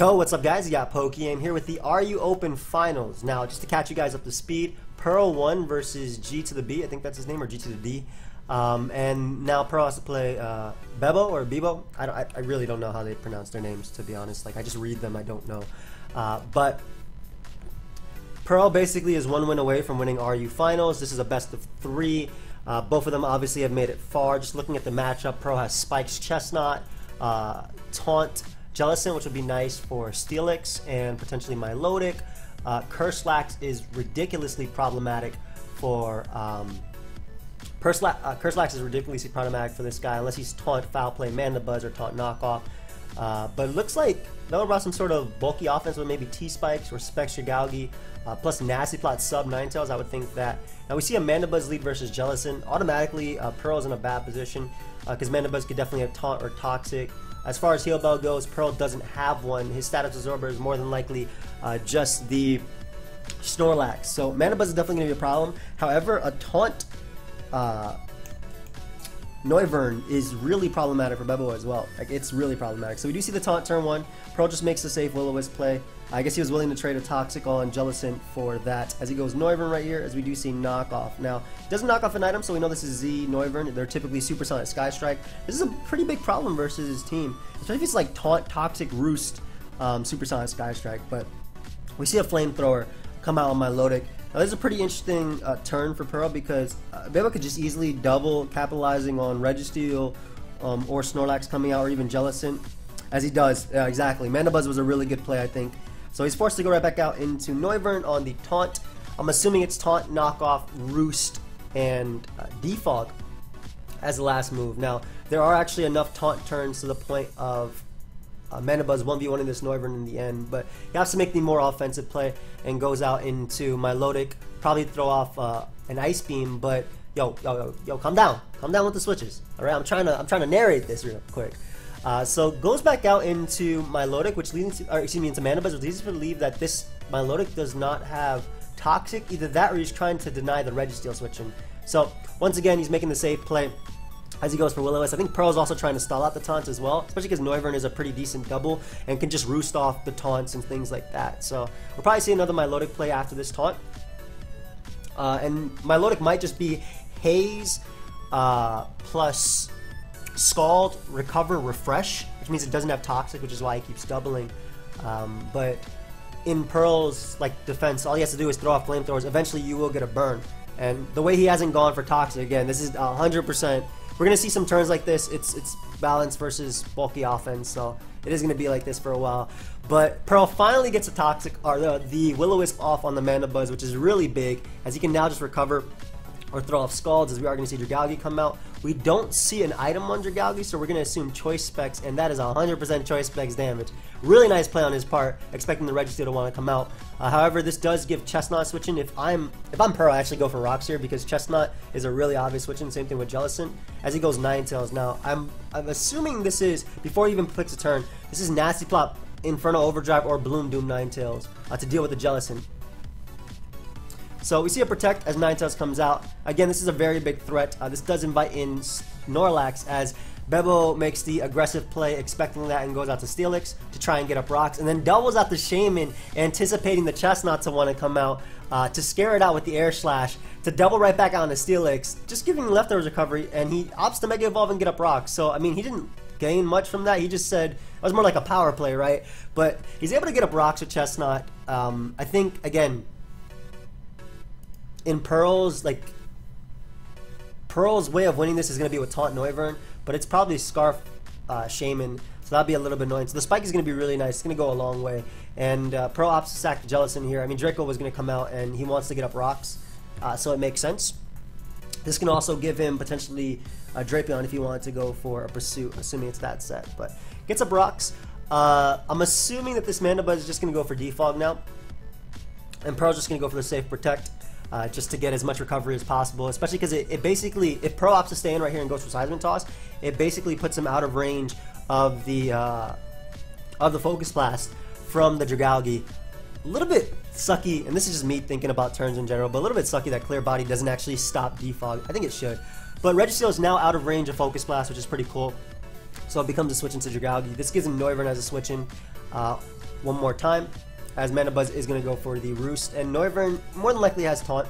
Yo, what's up guys? You got PokeaimMD here with the RU Open Finals. Now, just to catch you guys up to speed, Pearl 1 versus G to the B, I think that's his name, or G to the D. And now Pearl has to play Bebo or Bebo. I really don't know how they pronounce their names, to be honest. Like, I just read them, I don't know. But Pearl basically is one win away from winning RU Finals. This is a best of 3. Both of them obviously have made it far. Just looking at the matchup, Pearl has Spikes Chestnut, Taunt Jellicent, which would be nice for Steelix and potentially Milotic. Curslax is ridiculously problematic for Curslax is ridiculously problematic for this guy unless he's Taunt, Foul Play, Mandibuzz, or Taunt Knockoff. But it looks like they'll brought some sort of bulky offense with maybe T-Spikes or Specs Gaugi, plus Nasty Plot sub Ninetales. I would think that. Now we see a Mandibuzz lead versus Jellicent. Automatically, Pearl's in a bad position because Mandibuzz could definitely have Taunt or Toxic. As far as Heal Bell goes, Pearl doesn't have one. His status absorber is more than likely just the Snorlax. So Mandibuzz is definitely going to be a problem. However, a Taunt Noivern is really problematic for Bebo as well. Like, it's really problematic. So we do see the Taunt turn 1. Pearl just makes a safe Will-O-Wisp play. I guess he was willing to trade a Toxic on Jellicent for that, as he goes Noivern right here, as we do see Knockoff. Now, he doesn't knock off an item, so we know this is Z Noivern. They're typically Supersonic Sky Strike. This is a pretty big problem versus his team, especially if it's like Taunt, Toxic, Roost, Supersonic Sky Strike. But we see a Flamethrower come out on Milotic. Now, this is a pretty interesting turn for Pearl because Bebo could just easily double capitalizing on Registeel or Snorlax coming out, or even Jellicent, as he does. Exactly. Mandibuzz was a really good play, I think. So he's forced to go right back out into Noivern on the Taunt. I'm assuming it's Taunt, Knockoff, Roost, and Defog as the last move. Now, there are actually enough Taunt turns to the point of Mandibuzz 1v1ing this Noivern in the end, but he has to make the more offensive play and goes out into Milotic, probably throw off an Ice Beam, but yo, calm down with the switches. All right, I'm trying to narrate this real quick. So goes back out into Milotic, which leads to, or excuse me, into Mandibuzz, which leads to believe that this Milotic does not have Toxic. Either that, or he's trying to deny the Registeel switching. So once again, he's making the safe play as he goes for Will-O-Wisp. I think Pearl's also trying to stall out the taunts as well, especially because Noivern is a pretty decent double and can just roost off the taunts and things like that. So we'll probably see another Milotic play after this taunt. And Milotic might just be Haze plus Scald, Recover, Refresh, which means it doesn't have Toxic, which is why he keeps doubling. But in Pearl's defense, all he has to do is throw off Flamethrowers. Eventually you will get a burn. And the way he hasn't gone for Toxic, again, this is 100%. We're going to see some turns like this. It's balance versus bulky offense, so it is going to be like this for a while. But Pearl finally gets a Toxic, or the Will-O-Wisp off on the Mandibuzz, which is really big, as he can now just recover or throw off Scalds, as we are going to see Dragalge come out. We don't see an item on Dragalge, so we're going to assume Choice Specs, and that is 100% Choice Specs damage. Really nice play on his part, expecting the Registeel to want to come out. However, this does give Chestnut switching. If I'm Pearl, I actually go for Rocks here, because Chestnut is a really obvious switching. Same thing with Jellicent, as he goes Ninetales. Now, I'm assuming this is, before he even clicks a turn, this is Nasty Plot, Inferno Overdrive, or Bloom Doom Ninetales to deal with the Jellicent. So we see a Protect as Ninetales comes out. Again, this is a very big threat. This does invite in Snorlax, as Bebo makes the aggressive play, expecting that, and goes out to Steelix to try and get up Rocks, and then doubles out the Shaman, anticipating the Chestnut to want to come out to scare it out with the Air Slash, to double right back out on the Steelix, just giving Leftovers recovery, and he opts to Mega Evolve and get up Rocks. So, I mean, he didn't gain much from that. He just said, it was more like a power play, right? But he's able to get up Rocks with Chestnut. I think, again, in Pearl's way of winning this is going to be with Taunt Noivern, but it's probably Scarf Shaman, so that'll be a little bit annoying. So the Spike is going to be really nice. It's going to go a long way. And Pearl opts to sack Jellicent here. I mean, Draco was going to come out, and he wants to get up Rocks, so it makes sense. This can also give him potentially a Drapion if he wanted to go for a Pursuit, assuming it's that set. But gets up Rocks. I'm assuming that this Mandibuzz is just going to go for Defog now, and Pearl's just going to go for the safe Protect. Just to get as much recovery as possible, especially because it basically, if Pearl opts to stay in right here and goes for Seismic Toss, it basically puts him out of range of the Focus Blast from the Dragalge. A little bit sucky, and this is just me thinking about turns in general, but a little bit sucky that Clear Body doesn't actually stop Defog. I think it should. But Registeel is now out of range of Focus Blast, which is pretty cool. So it becomes a switch into Dragalge. This gives him Noivern as a switch in. one more time, as Mana Buzz is going to go for the Roost, and Noivern more than likely has Taunt.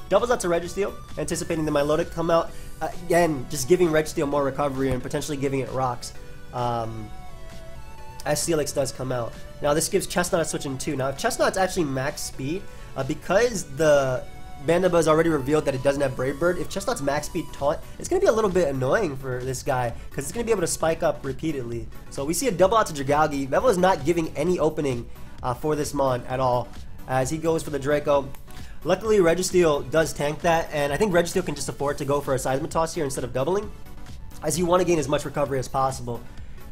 Doubles out to Registeel, anticipating the Milotic come out. Again, just giving Registeel more recovery and potentially giving it rocks. As Steelix does come out. Now this gives Chestnut a switch in 2. Now if Chestnut's actually max speed, because the Mana Buzz already revealed that it doesn't have Brave Bird, if Chestnut's max speed Taunt, it's going to be a little bit annoying for this guy, because it's going to be able to spike up repeatedly. So we see a double out to Dragalge. Bebo is not giving any opening for this Mon at all, as he goes for the Draco. Luckily Registeel does tank that, and I think Registeel can just afford to go for a Seismitoss here instead of doubling, as you want to gain as much recovery as possible.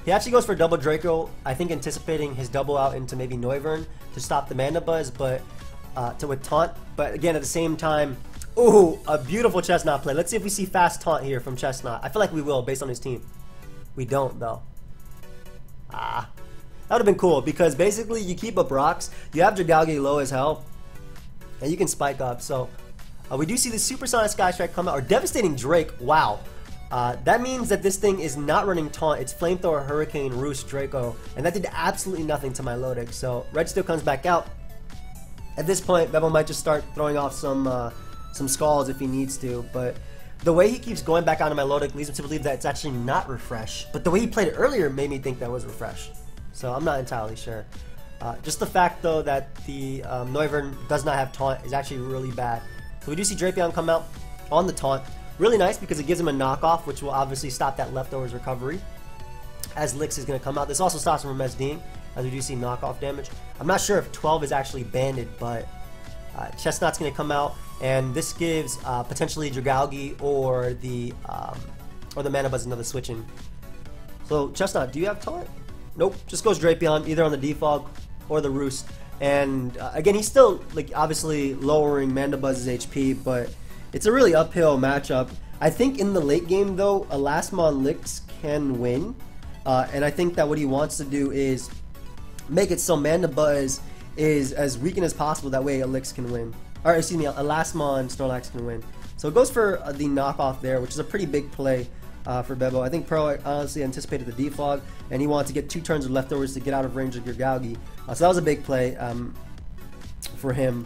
He actually goes for double Draco, I think anticipating his double out into maybe Noivern to stop the Mana Buzz, but with Taunt. But again, at the same time, ooh, a beautiful Chestnut play. Let's see if we see fast Taunt here from Chestnut. I feel like we will based on his team. We don't though. That would have been cool, because basically you keep up rocks, you have Dragalge low as hell, and you can spike up. So we do see the Supersonic Sky Strike come out, or Devastating Drake. Wow. That means that this thing is not running Taunt. It's Flamethrower, Hurricane, Roost, Draco, and that did absolutely nothing to Milotic. So Registeel comes back out. At this point, Bebo might just start throwing off some Skulls if he needs to, but the way he keeps going back out of Milotic leads him to believe that it's actually not Refresh. But the way he played it earlier made me think that was Refresh. So I'm not entirely sure. Just the fact though that the Noivern does not have Taunt is actually really bad. So we do see Drapion come out on the Taunt. Really nice, because it gives him a knockoff, which will obviously stop that Leftovers recovery, as Lix is going to come out. This also stops him from SDing, as we do see knockoff damage. I'm not sure if 12 is actually banded, but Chestnut's going to come out, and this gives potentially Dragalge or the Mana Buzz another switch in. So Chestnut, do you have Taunt? Nope, just goes Drapion, either on the Defog or the Roost. And again, he's still like obviously lowering Mana Buzz's HP, but it's a really uphill matchup. I think in the late game though, a last Mon Lix can win, and I think that what he wants to do is make it so Mana Buzz is as weakened as possible. That way, a Lix can win, or excuse me, a last Mon Snorlax can win. So it goes for the knockoff there, which is a pretty big play for Bebo. I think Pro honestly anticipated the defog, and he wanted to get 2 turns of Leftovers to get out of range of Dragalge. So that was a big play for him.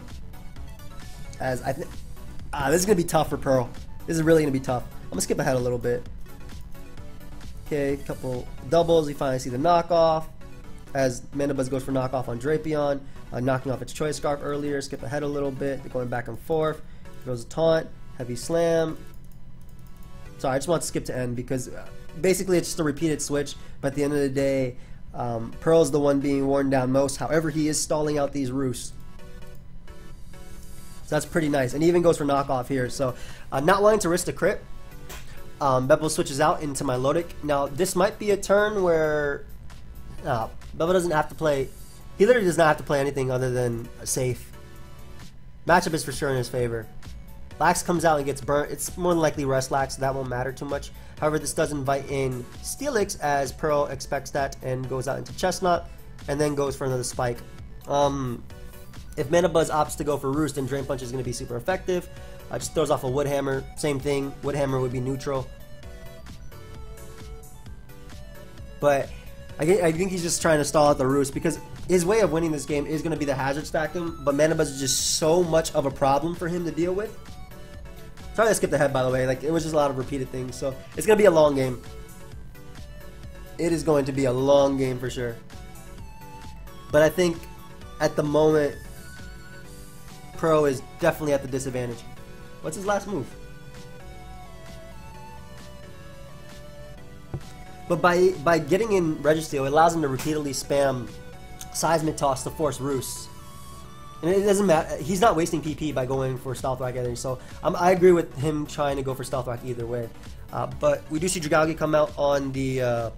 As I think. This is going to be tough for Pearl. This is really going to be tough. I'm going to skip ahead a little bit. Okay, couple doubles. We finally see the knockoff, as Mana Buzz goes for knockoff on Drapion, knocking off its Choice Scarf earlier. Skip ahead a little bit, going back and forth. Throws a taunt, heavy slam. Sorry, I just want to skip to end, because basically it's just a repeated switch, but at the end of the day, Pearl's the one being worn down most. However, he is stalling out these Roosts. So that's pretty nice, and he even goes for knockoff here. So not wanting to risk the crit, Bebo switches out into Milotic. Now this might be a turn where Bebo doesn't have to play. He literally does not have to play anything other than safe. Matchup is for sure in his favor. Lax comes out and gets burnt. It's more than likely Rest Lax, so that won't matter too much. However, this does invite in Steelix, as Pearl expects that and goes out into Chestnut, and then goes for another Spike. If Mana Buzz opts to go for Roost, then Drain Punch is going to be super effective. Just throws off a Wood Hammer. Same thing. Wood Hammer would be neutral. But I think he's just trying to stall out the Roost, because his way of winning this game is going to be the Hazard Stack him. But Mana Buzz is just so much of a problem for him to deal with. Sorry I skipped ahead, by the way. Like, it was just a lot of repeated things. So it's going to be a long game. It is going to be a long game for sure. But I think at the moment, Pro is definitely at the disadvantage. What's his last move? But by getting in Registeel, it allows him to repeatedly spam Seismitoss to force Roosts. And it doesn't matter. He's not wasting PP by going for Stealth Rock either. So I agree with him trying to go for Stealth Rock either way. But we do see Dragalge come out on the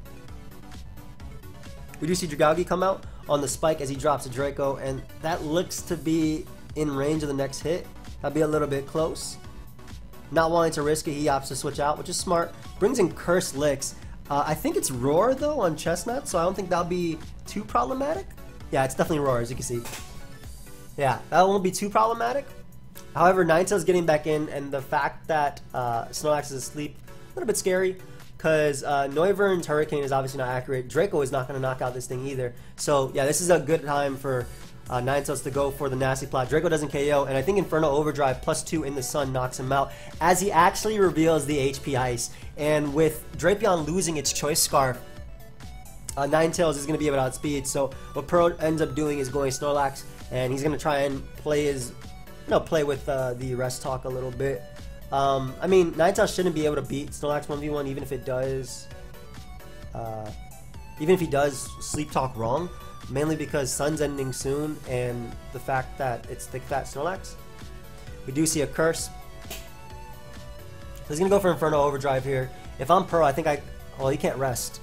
Spike as he drops a Draco, and that looks to be in range of the next hit. That'd be a little bit close. Not wanting to risk it, he opts to switch out, which is smart. Brings in Curse Licks. I think it's Roar though on Chestnut, so I don't think that'll be too problematic. Yeah, it's definitely Roar, as you can see. Yeah, that won't be too problematic. However, Ninetales getting back in, and the fact that Snorlax is asleep, a little bit scary, because Noivern's Hurricane is obviously not accurate. Draco is not going to knock out this thing either. So yeah, this is a good time for Ninetales to go for the Nasty Plot. Draco doesn't KO, and I think Inferno Overdrive +2 in the sun knocks him out as he actually reveals the HP Ice. And with Drapion losing its Choice Scarf, Ninetales is going to be able to outspeed. So what Pearl ends up doing is going Snorlax, and he's going to try and play his, play with the Rest Talk a little bit. I mean, Ninetales shouldn't be able to beat Snorlax 1v1, even if it does, even if he does Sleep Talk wrong, mainly because Sun's ending soon, and the fact that it's Thick Fat Snorlax. We do see a Curse. So he's gonna go for Inferno Overdrive here. If I'm Pearl, I think well, he can't rest.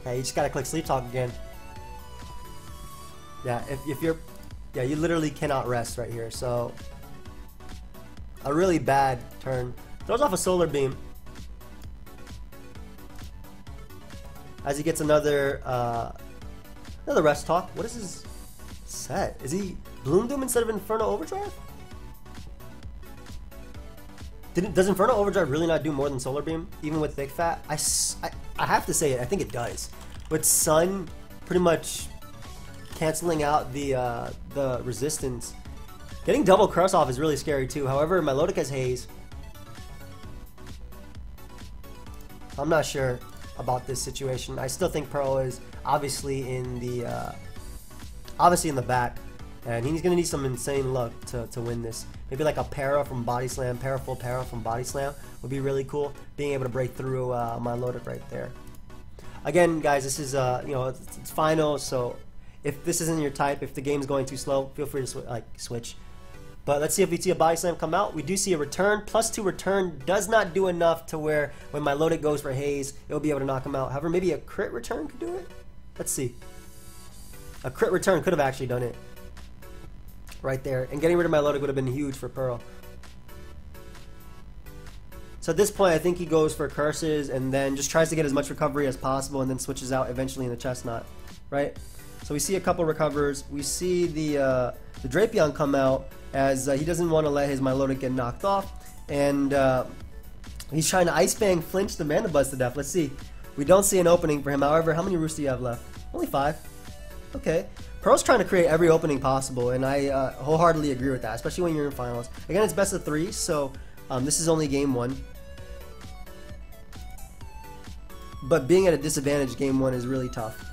Okay, you just gotta click Sleep Talk again. Yeah, if you're, yeah, you literally cannot rest right here. So a really bad turn. Throws off a Solar Beam as he gets another Rest Talk. What is his set? Is he Bloom Doom instead of Inferno Overdrive? Does Inferno Overdrive really not do more than Solar Beam, even with Thick Fat? I have to say it. I think it does. With Sun pretty much canceling out the resistance, getting double Curse off is really scary too. However, Milotic has Haze. I'm not sure about this situation. I still think Pearl is obviously in the back, and he's gonna need some insane luck to win this. Maybe like a para from Body Slam, full para from Body Slam would be really cool. Being able to break through Milotic right there. Again, guys, this is it's final, so if this isn't your type, if the game's going too slow, feel free to switch. But let's see if we see a Body Slam come out. We do see a return. +2 return does not do enough to where when Milotic goes for Haze, it'll be able to knock him out. However, maybe a crit return could do it. Let's see. A crit return could have actually done it right there. And getting rid of Milotic would have been huge for Pearl. So at this point, I think he goes for Curses and then just tries to get as much recovery as possible and then switches out eventually in the Chestnut, right? So we see a couple recovers. We see the Drapion come out as he doesn't want to let his Milotic get knocked off. And he's trying to Ice Fang flinch the Mandibuzz to death. Let's see. We don't see an opening for him. However, how many roosts do you have left? Only 5. Okay. Pearl's trying to create every opening possible, and I wholeheartedly agree with that, especially when you're in finals. Again, it's best of 3, so this is only game 1. But being at a disadvantage game 1 is really tough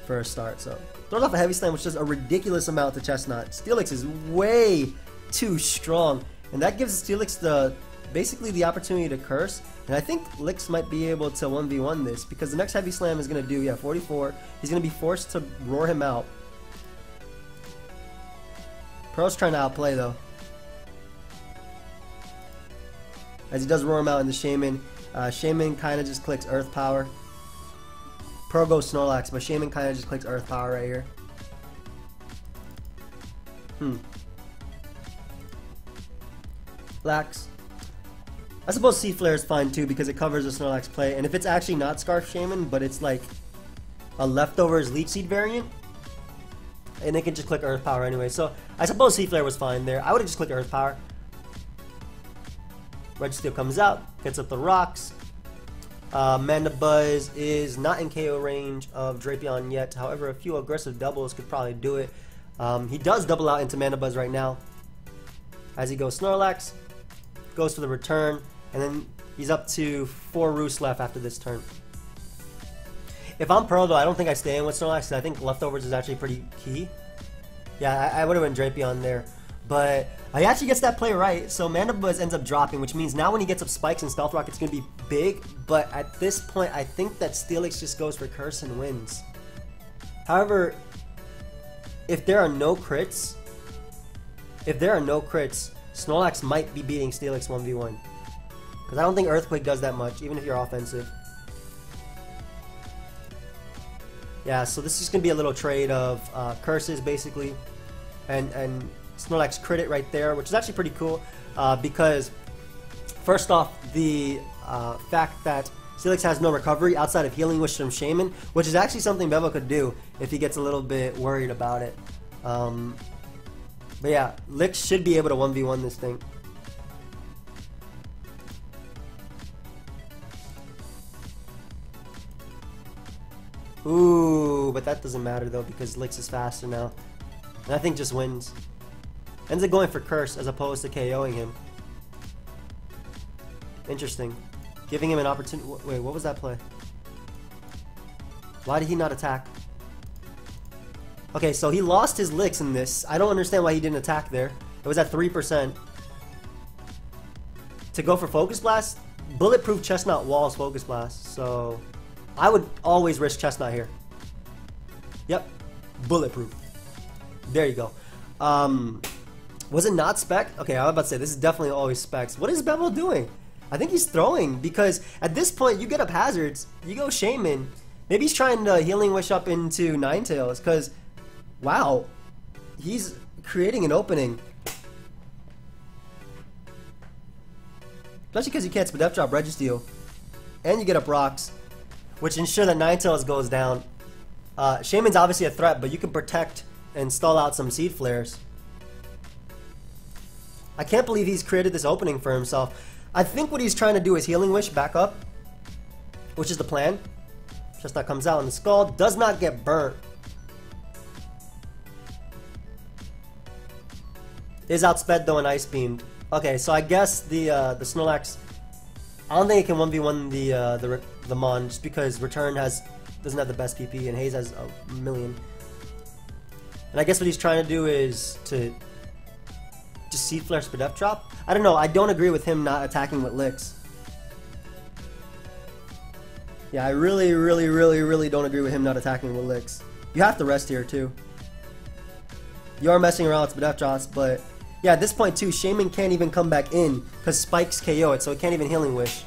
for a start. So throws off a Heavy Slam, which does a ridiculous amount to Chestnut. Steelix is way too strong, and that gives Steelix basically the opportunity to Curse. And I think Lix might be able to 1v1 this, because the next Heavy Slam is going to do, 44. He's going to be forced to roar him out. Pearl's trying to outplay, though, as he does roar him out in the Shaman. Shaman kind of just clicks Earth Power. Pearl goes Snorlax, but Shaman kind of just clicks Earth Power right here. Lax. I suppose Sea Flare is fine too because it covers the Snorlax play, and if it's actually not Scarf Shaman, but it's like a leftovers Leech Seed variant, and it can just click Earth Power anyway. So I suppose Sea Flare was fine there. I would have just clicked Earth Power. Registeel comes out, gets up the rocks. Mandibuzz is not in KO range of Drapion yet. However, a few aggressive doubles could probably do it. He does double out into Mandibuzz right now as he goes Snorlax, goes for the return, and then he's up to 4 roosts left after this turn. If I'm Pearl, though, I don't think I stay in with Snorlax, because I think leftovers is actually pretty key. Yeah, I would have went Drapion there. But he actually gets that play right, so Mandibuzz ends up dropping, which means now when he gets up Spikes and Stealth Rock, it's going to be big. But at this point, I think that Steelix just goes for Curse and wins. However, if there are no crits, Snorlax might be beating Steelix 1v1. Because I don't think Earthquake does that much, even if you're offensive. Yeah, so this is just going to be a little trade of Curses, basically. And Snorlax crit it right there, which is actually pretty cool. Because, first off, the fact that Steelix has no recovery outside of Healing Wish from Shaman, which is actually something Bebo could do if he gets a little bit worried about it. But yeah, Lix should be able to 1v1 this thing. Ooh, but that doesn't matter though because Licks is faster now. And I think just wins. Ends up going for Curse as opposed to KOing him. Interesting. Giving him an opportunity. Wait, what was that play? Why did he not attack? Okay, so he lost his Licks in this. I don't understand why he didn't attack there. It was at 3%. To go for Focus Blast, Bulletproof Chestnut walls Focus Blast. So I would always risk Chestnut here. Yep, Bulletproof. There you go. Was it not Spec? Okay, I was about to say, this is definitely always Specs. What is Bebo doing? I think he's throwing, because at this point, you get up hazards, you go Shaman. Maybe he's trying to Healing Wish up into Ninetales, because, wow, he's creating an opening. Especially because you can't Spadef Drop Registeel, and you get up Rocks, which ensure that Ninetales goes down. Shaman's obviously a threat, but you can protect and stall out some Seed Flares. I can't believe he's created this opening for himself. I think what he's trying to do is Healing Wish back up, which is the plan. Chestnut comes out and the Scald does not get burnt. Is outsped though and Ice Beamed. Okay, so I guess the Snorlax, I don't think it can 1v1 the Mon just because Return doesn't have the best PP and Haze has a million. And I guess what he's trying to do is to just Seed Flare Spadef Drop. I don't know. I don't agree with him not attacking with Licks. Yeah, I really don't agree with him not attacking with Licks. You have to rest here too. You are messing around with Spadef Drops, but yeah, at this point too, Shaman can't even come back in because Spikes KO it, so it can't even Healing Wish.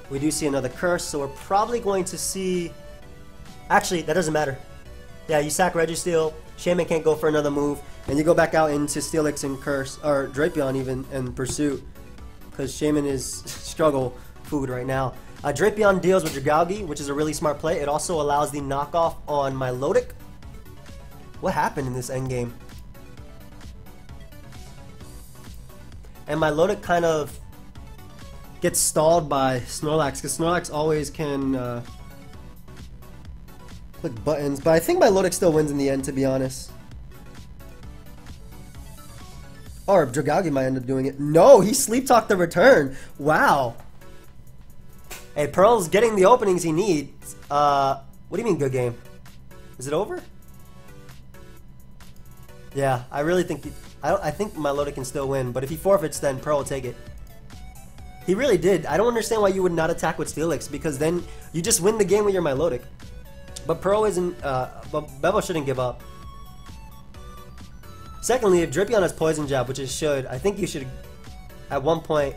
We do see another Curse, so we're probably going to see... Actually, that doesn't matter. Yeah, you sack Registeel, Shaman can't go for another move, and you go back out into Steelix and Curse, or Drapion even, and Pursuit, because Shaman is struggle food right now. Drapion deals with Dragalge, which is a really smart play. It also allows the knockoff on Milotic. What happened in this endgame? And Milotic kind of gets stalled by Snorlax, because Snorlax always can... click buttons, but I think Milotic still wins in the end, to be honest. Or Dragalge might end up doing it. No, he Sleep Talked the Return. Wow. Hey, Pearl's getting the openings he needs. What do you mean good game? Is it over? Yeah, I really think I think Milotic can still win, but if he forfeits, then Pearl will take it. He really did. I don't understand why you would not attack with Steelix, because then you just win the game with your Milotic. But Pearl isn't, but Bebo shouldn't give up. Secondly, if Drapion has Poison Jab, which it should, I think you should, at one point,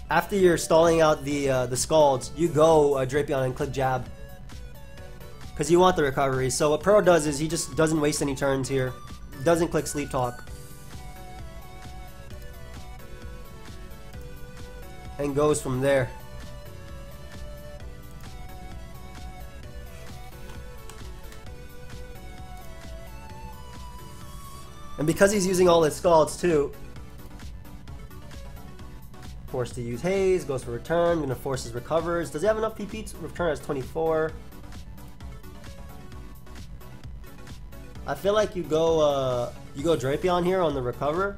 after you're stalling out the Scalds, you go Drapion and click Jab. Because you want the recovery. So what Pearl does is he just doesn't waste any turns here. Doesn't click Sleep Talk. And goes from there. And because he's using all his Scalds too, forced to use Haze, goes for Return, gonna force his Recovers. Does he have enough PP to Return as 24? I feel like you go Drapion here on the Recover.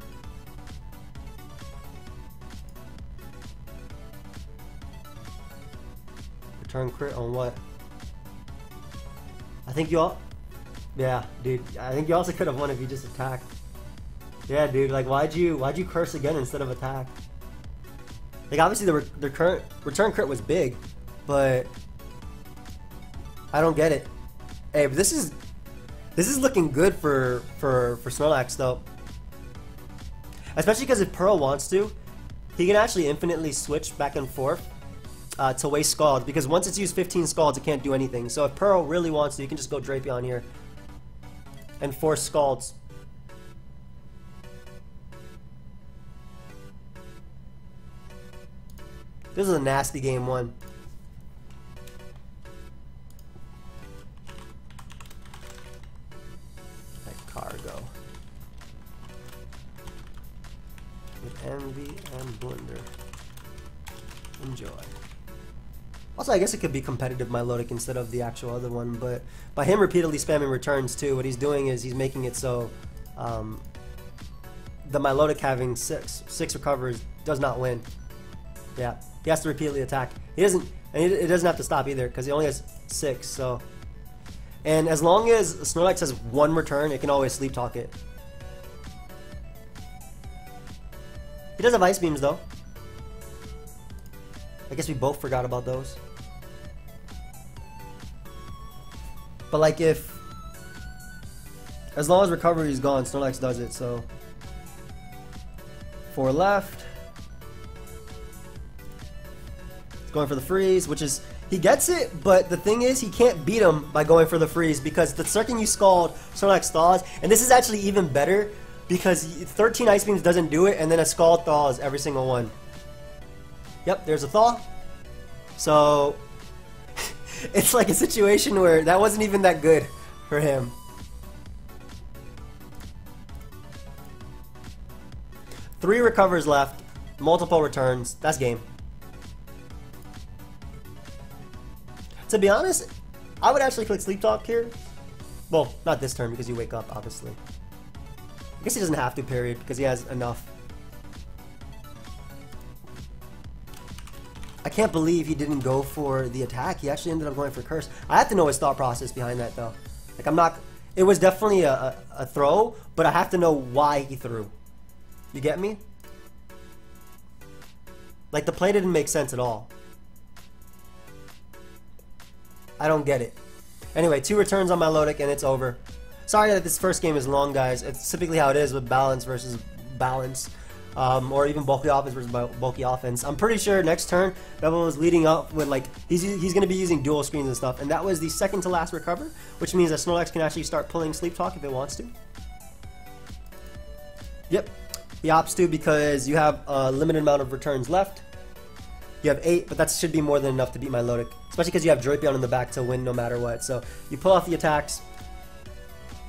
Return crit on what? I think you all... Yeah, dude. I think you also could have won if you just attacked. Yeah, dude. Like, why'd you curse again instead of attack? Like, obviously the current return crit was big, but I don't get it. Hey, but this is looking good for Snorlax though. Especially because if Pearl wants to, he can actually infinitely switch back and forth to waste Scald, because once it's used 15 Scalds, it can't do anything. So if Pearl really wants to, you can just go Drapion here and force Scalds. This is a nasty game one. Like Cargo. With Envy and Blunder. Enjoy. Also, I guess it could be competitive Milotic instead of the actual other one, but by him repeatedly spamming returns too, what he's doing is he's making it so the Milotic having six recovers does not win. Yeah, he has to repeatedly attack. He doesn't, and it doesn't have to stop either because he only has 6. So, and as long as Snorlax has 1 return, it can always sleep talk it. He does have Ice Beams though. I guess we both forgot about those. But like if, as long as recovery is gone, Snorlax does it. So 4 left. It's going for the freeze, which is, he gets it, but the thing is he can't beat him by going for the freeze because the second you Scald, Snorlax thaws, and this is actually even better because 13 Ice Beams doesn't do it, and then a Scald thaws every single one. Yep, there's a thaw. So it's like a situation where that wasn't even that good for him. Three recovers left, multiple returns. That's game. To be honest, I would actually click Sleep Talk here. Well, not this turn because you wake up, obviously. I guess he doesn't have to, period, because he has enough. I can't believe he didn't go for the attack. He actually ended up going for Curse. I have to know his thought process behind that, though. Like, I'm not... It was definitely a throw, but I have to know why he threw. You get me? Like, the play didn't make sense at all. I don't get it. Anyway, 2 returns on Milotic, and it's over. Sorry that this first game is long, guys. It's typically how it is with balance versus balance. Or even bulky offense versus bulky offense. I'm pretty sure next turn, Bebo was leading up with, like, he's going to be using dual screens and stuff. And that was the second to last recover, which means that Snorlax can actually start pulling Sleep Talk if it wants to. Yep, he opts to because you have a limited amount of returns left. You have 8, but that should be more than enough to beat Milotic. Especially because you have Drapion in the back to win no matter what. So you pull off the attacks.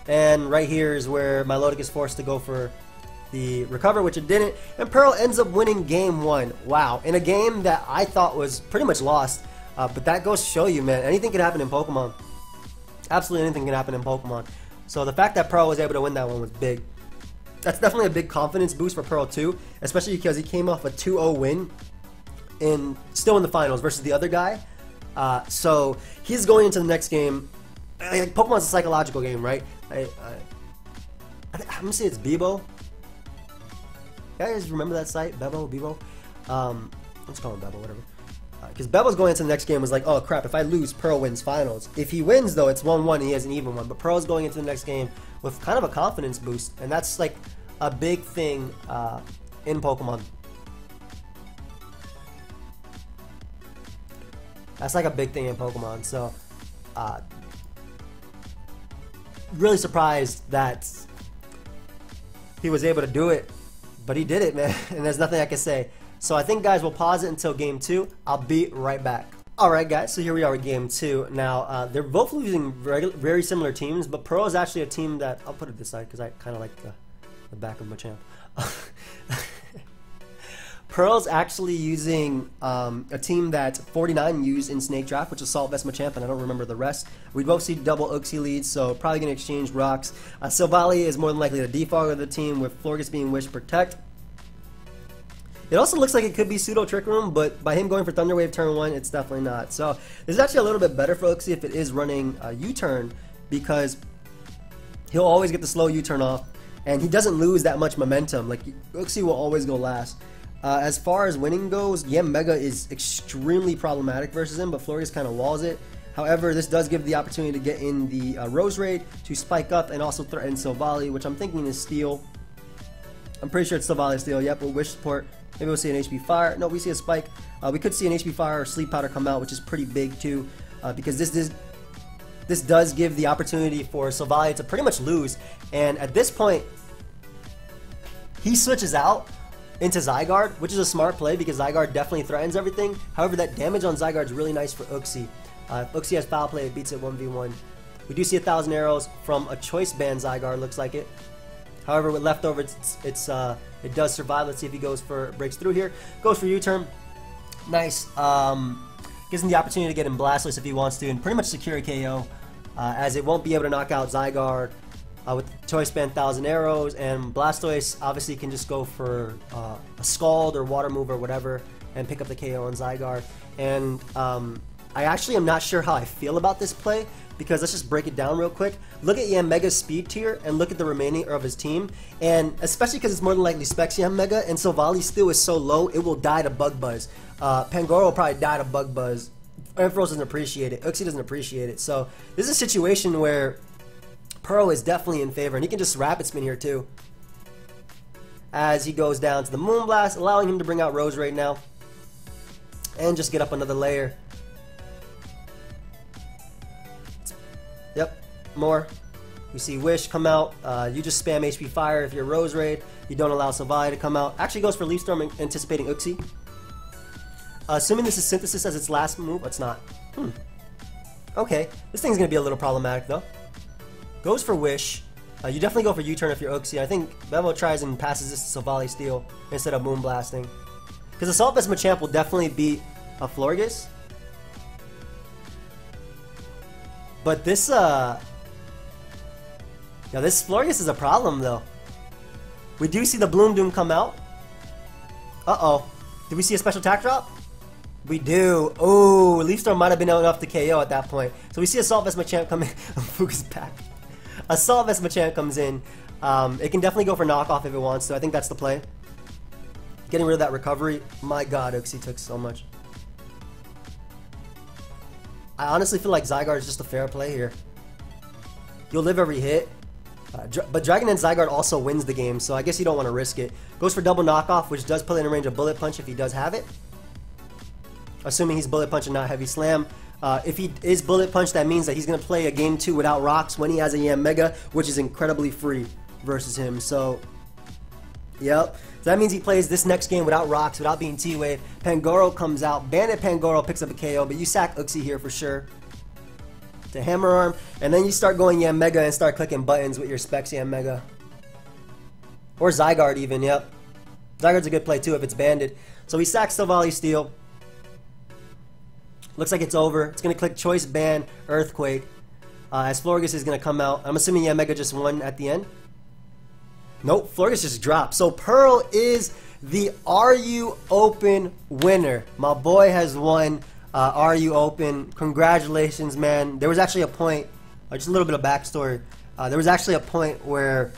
And right here is where Milotic is forced to go for the recover, which it didn't. And Pearl ends up winning game 1. Wow. In a game that I thought was pretty much lost. But that goes to show you, man, anything can happen in Pokemon. Absolutely anything can happen in Pokemon. So the fact that Pearl was able to win that one was big. That's definitely a big confidence boost for Pearl too. Especially because he came off a 2-0 win. Still in the finals versus the other guy. So he's going into the next game. Pokemon's a psychological game, right? I'm gonna say it's Bebo. You guys remember that site? Bebo? Let's call him Bebo, whatever. Because Bebo's going into the next game was like, oh crap, if I lose, Pearl wins finals. If he wins though, it's 1-1 and he has an even one. But Pearl's going into the next game with kind of a confidence boost. And that's like a big thing in Pokemon. That's like a big thing in Pokemon, so really surprised that he was able to do it, but he did it, man, and there's nothing I can say. So I think, guys, we'll pause it until game 2. I'll be right back. Alright, guys, so here we are with game 2. Now, they're both using very similar teams, but Pearl is actually a team that, I'll put it this side because I kind of like the back of my champ. Pearl's actually using a team that 49 used in Snake Draft, which is Salt Vest Machamp, and I don't remember the rest. We both see double Uxie leads, so probably going to exchange rocks. Silvally is more than likely the default of the team, with Florges being Wish Protect. It also looks like it could be Pseudo Trick Room, but by him going for Thunder Wave turn 1, it's definitely not. So this is actually a little bit better for Uxie if it is running U-Turn, because he'll always get the slow U-Turn off, and he doesn't lose that much momentum. Like, Uxie will always go last. As far as winning goes, Mega is extremely problematic versus him, but Florges kind of walls it. However, this does give the opportunity to get in the Rose Raid to spike up and also threaten Silvally, which I'm thinking is Steel. I'm pretty sure it's Silvally Steel. Yep, we'll Wish support. Maybe we'll see an HP Fire. No, we see a Spike. We could see an HP Fire or Sleep Powder come out, which is pretty big too, because this does give the opportunity for Silvally to pretty much lose. And at this point, he switches out into Zygarde, which is a smart play because Zygarde definitely threatens everything. However, that damage on Zygarde is really nice for Uxie. If Uxie has Foul Play, it beats it 1v1. We do see 1,000 arrows from a Choice Band Zygarde, looks like it. However, with Leftover, it does survive. Let's see if he breaks through here. Goes for U-turn. Nice. Gives him the opportunity to get in Blastoise if he wants to, and pretty much secure a KO, as it won't be able to knock out Zygarde with Choice Band 1,000 Arrows, and Blastoise obviously can just go for a Scald or Water Move or whatever and pick up the KO on Zygarde. And I actually am not sure how I feel about this play, because let's just break it down real quick. Look at Yanmega's speed tier and look at the remaining of his team, and especially because it's more than likely Specs Yanmega, and Silvally Steel is so low it will die to Bug Buzz. Pangoro will probably die to Bug Buzz. Ampharos doesn't appreciate it. Uxie doesn't appreciate it. So this is a situation where Pearl is definitely in favor, and he can just Rapid Spin here too, as he goes down to the Moonblast, allowing him to bring out Roserade now and just get up another layer. Yep, more. You see Wish come out. You just spam HP Fire if you're Roserade. You don't allow Silvally to come out. Actually goes for Leaf Storm, anticipating Uxie. Assuming this is Synthesis as its last move. It's not. Okay, this thing's going to be a little problematic though. Goes for Wish. You definitely go for U-turn if you're Uxie. I think Bebo tries and passes this to Silvally Steel instead of Moonblasting, because Assault Vest Machamp will definitely beat a Florges. But this, yeah, this Florges is a problem though. We do see the Bloom Doom come out. Uh-oh. Did we see a special attack drop? We do. Oh, Leaf Storm might have been enough to KO at that point. So we see Assault Vest Machamp come in. Fuga's back. Assault Vest Machamp comes in. It can definitely go for knockoff if it wants to. I think that's the play. Getting rid of that recovery. My god, Uxie took so much. I honestly feel like Zygarde is just a fair play here. You'll live every hit. But Dragon and Zygarde also wins the game, so I guess you don't want to risk it. Goes for double knockoff, which does put in range of Bullet Punch if he does have it. Assuming he's Bullet Punch and not Heavy Slam. If he is Bullet Punch, that means that he's going to play a game 2 without rocks when he has a Yanmega, which is incredibly free versus him. So, yep. So that means he plays this next game without rocks, without being T-Wave. Pangoro comes out. Bandit Pangoro picks up a KO, but you sack Uxie here for sure to Hammer Arm, and then you start going Yanmega and start clicking buttons with your Specs Yanmega. Or Zygarde even, yep. Zygarde's a good play too if it's banded. So he sacks Silvally Steel. Looks like it's over. It's going to click Choice Band Earthquake. As Florges is going to come out. I'm assuming Yanmega just won at the end. Nope, Florges just dropped. So Pearl is the RU Open winner. My boy has won RU Open. Congratulations, man. There was actually a point, just a little bit of backstory. There was actually a point where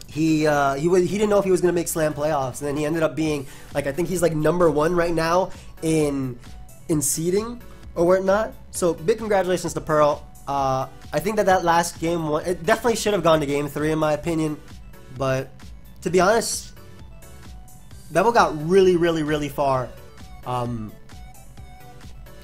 he didn't know if he was going to make Slam playoffs, and then he ended up being, like, I think he's like #1 right now in seeding or whatnot. So big congratulations to Pearl. I think that last game one, it definitely should have gone to game 3 in my opinion, but to be honest, Bebo got really far, and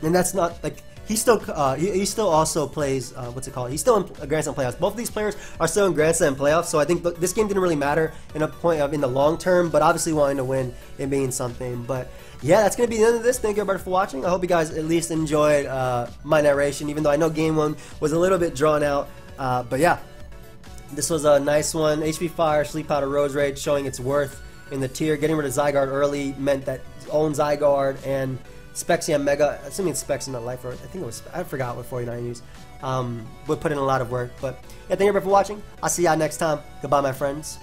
that's not like he still also plays what's it called? He's still in Grand Slam playoffs. Both of these players are still in Grand Slam playoffs, so I think this game didn't really matter in a point of in the long term, but obviously wanting to win it means something. But yeah, that's going to be the end of this. Thank you everybody for watching. I hope you guys at least enjoyed my narration, even though I know game 1 was a little bit drawn out. But yeah, this was a nice one. HP Fire, Sleep Powder, Roserade showing its worth in the tier. Getting rid of Zygarde early meant that own Zygarde and Specs Yanmega, assuming it's Specs and not Life, I think it was, I forgot what 49 used, would put in a lot of work. But yeah, thank you everybody for watching. I'll see y'all next time. Goodbye, my friends.